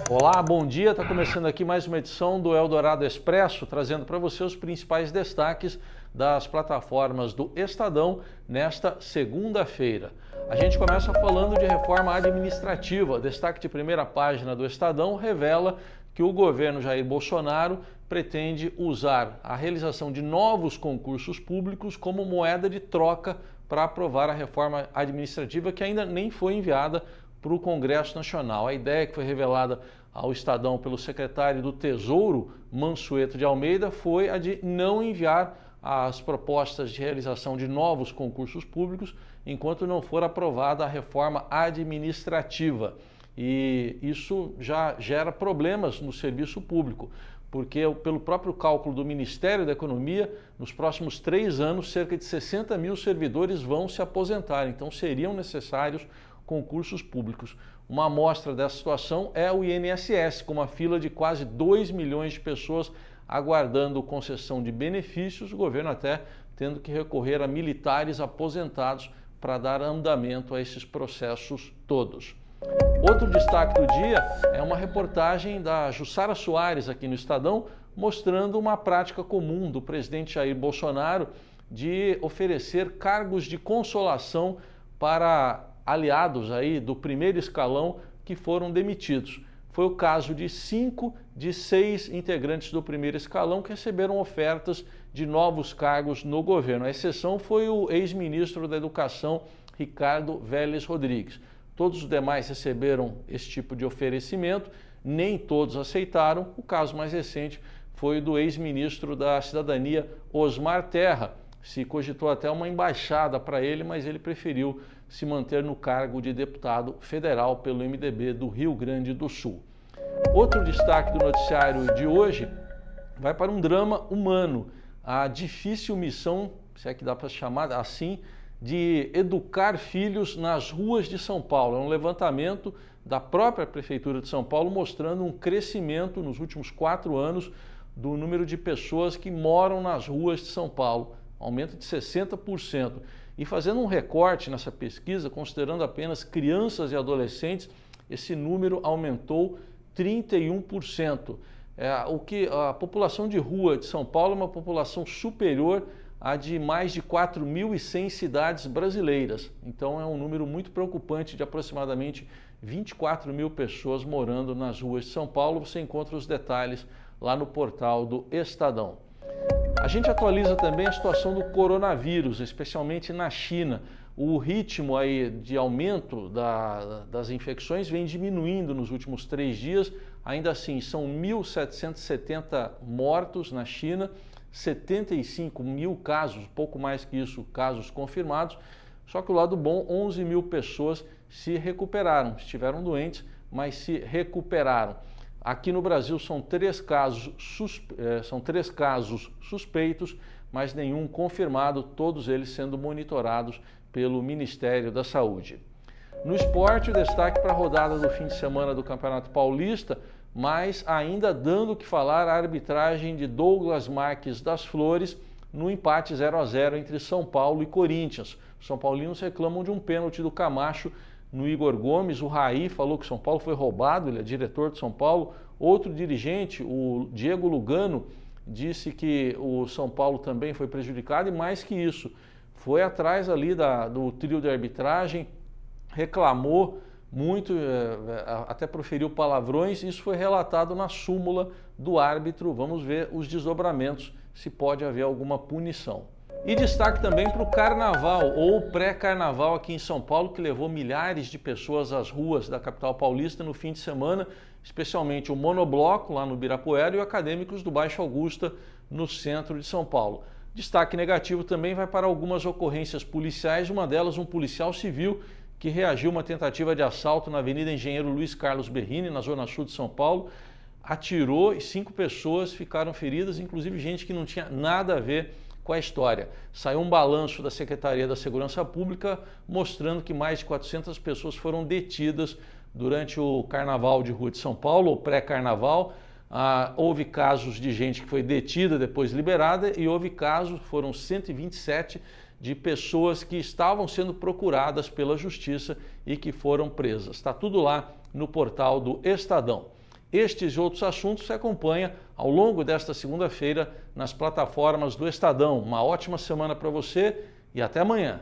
Olá, bom dia. Está começando aqui mais uma edição do Eldorado Expresso, trazendo para você os principais destaques das plataformas do Estadão nesta segunda-feira. A gente começa falando de reforma administrativa. Destaque de primeira página do Estadão revela que o governo Jair Bolsonaro pretende usar a realização de novos concursos públicos como moeda de troca para aprovar a reforma administrativa que ainda nem foi enviada para o Congresso Nacional. A ideia que foi revelada ao Estadão pelo secretário do Tesouro, Mansueto de Almeida, foi a de não enviar as propostas de realização de novos concursos públicos enquanto não for aprovada a reforma administrativa. E isso já gera problemas no serviço público, porque pelo próprio cálculo do Ministério da Economia, nos próximos 3 anos, cerca de 60 mil servidores vão se aposentar, então seriam necessários concursos públicos. Uma amostra dessa situação é o INSS, com uma fila de quase 2 milhões de pessoas aguardando concessão de benefícios, o governo até tendo que recorrer a militares aposentados para dar andamento a esses processos todos. Outro destaque do dia é uma reportagem da Jussara Soares aqui no Estadão, mostrando uma prática comum do presidente Jair Bolsonaro de oferecer cargos de consolação para aliados aí do primeiro escalão que foram demitidos. Foi o caso de 5 de 6 integrantes do primeiro escalão que receberam ofertas de novos cargos no governo. A exceção foi o ex-ministro da Educação, Ricardo Vélez Rodrigues. Todos os demais receberam esse tipo de oferecimento, nem todos aceitaram. O caso mais recente foi o do ex-ministro da Cidadania, Osmar Terra. Se cogitou até uma embaixada para ele, mas ele preferiu se manter no cargo de deputado federal pelo MDB do Rio Grande do Sul. Outro destaque do noticiário de hoje vai para um drama humano, a difícil missão, se é que dá para chamar assim, de educar filhos nas ruas de São Paulo. É um levantamento da própria Prefeitura de São Paulo mostrando um crescimento nos últimos 4 anos do número de pessoas que moram nas ruas de São Paulo, aumento de 60%. E fazendo um recorte nessa pesquisa, considerando apenas crianças e adolescentes, esse número aumentou 31%. A população de rua de São Paulo é uma população superior à de mais de 4.100 cidades brasileiras. Então é um número muito preocupante de aproximadamente 24 mil pessoas morando nas ruas de São Paulo. Você encontra os detalhes lá no portal do Estadão. A gente atualiza também a situação do coronavírus, especialmente na China. O ritmo aí de aumento das infecções vem diminuindo nos últimos 3 dias. Ainda assim, são 1.770 mortos na China, 75 mil casos, pouco mais que isso, casos confirmados. Só que o lado bom, 11 mil pessoas se recuperaram, estiveram doentes, mas se recuperaram. Aqui no Brasil são 3 casos suspeitos, mas nenhum confirmado, todos eles sendo monitorados pelo Ministério da Saúde. No esporte, destaque para a rodada do fim de semana do Campeonato Paulista, mas ainda dando o que falar a arbitragem de Douglas Marques das Flores no empate 0-0 entre São Paulo e Corinthians. Os São Paulinos reclamam de um pênalti do Camacho no Igor Gomes. O Raí falou que São Paulo foi roubado, ele é diretor de São Paulo. Outro dirigente, o Diego Lugano, disse que o São Paulo também foi prejudicado e mais que isso, foi atrás ali do trio de arbitragem, reclamou muito, até proferiu palavrões. Isso foi relatado na súmula do árbitro. Vamos ver os desdobramentos, se pode haver alguma punição. E destaque também para o carnaval ou pré-carnaval aqui em São Paulo, que levou milhares de pessoas às ruas da capital paulista no fim de semana, especialmente o Monobloco lá no Ibirapuera e o Acadêmicos do Baixo Augusta no centro de São Paulo. Destaque negativo também vai para algumas ocorrências policiais, uma delas um policial civil que reagiu a uma tentativa de assalto na Avenida Engenheiro Luiz Carlos Berrini, na zona sul de São Paulo, atirou e 5 pessoas ficaram feridas, inclusive gente que não tinha nada a ver com a história. Saiu um balanço da Secretaria da Segurança Pública mostrando que mais de 400 pessoas foram detidas durante o Carnaval de Rua de São Paulo, ou pré-carnaval. Houve casos de gente que foi detida, depois liberada, e houve casos, foram 127, de pessoas que estavam sendo procuradas pela Justiça e que foram presas. Está tudo lá no portal do Estadão. Estes e outros assuntos você acompanha ao longo desta segunda-feira nas plataformas do Estadão. Uma ótima semana para você e até amanhã.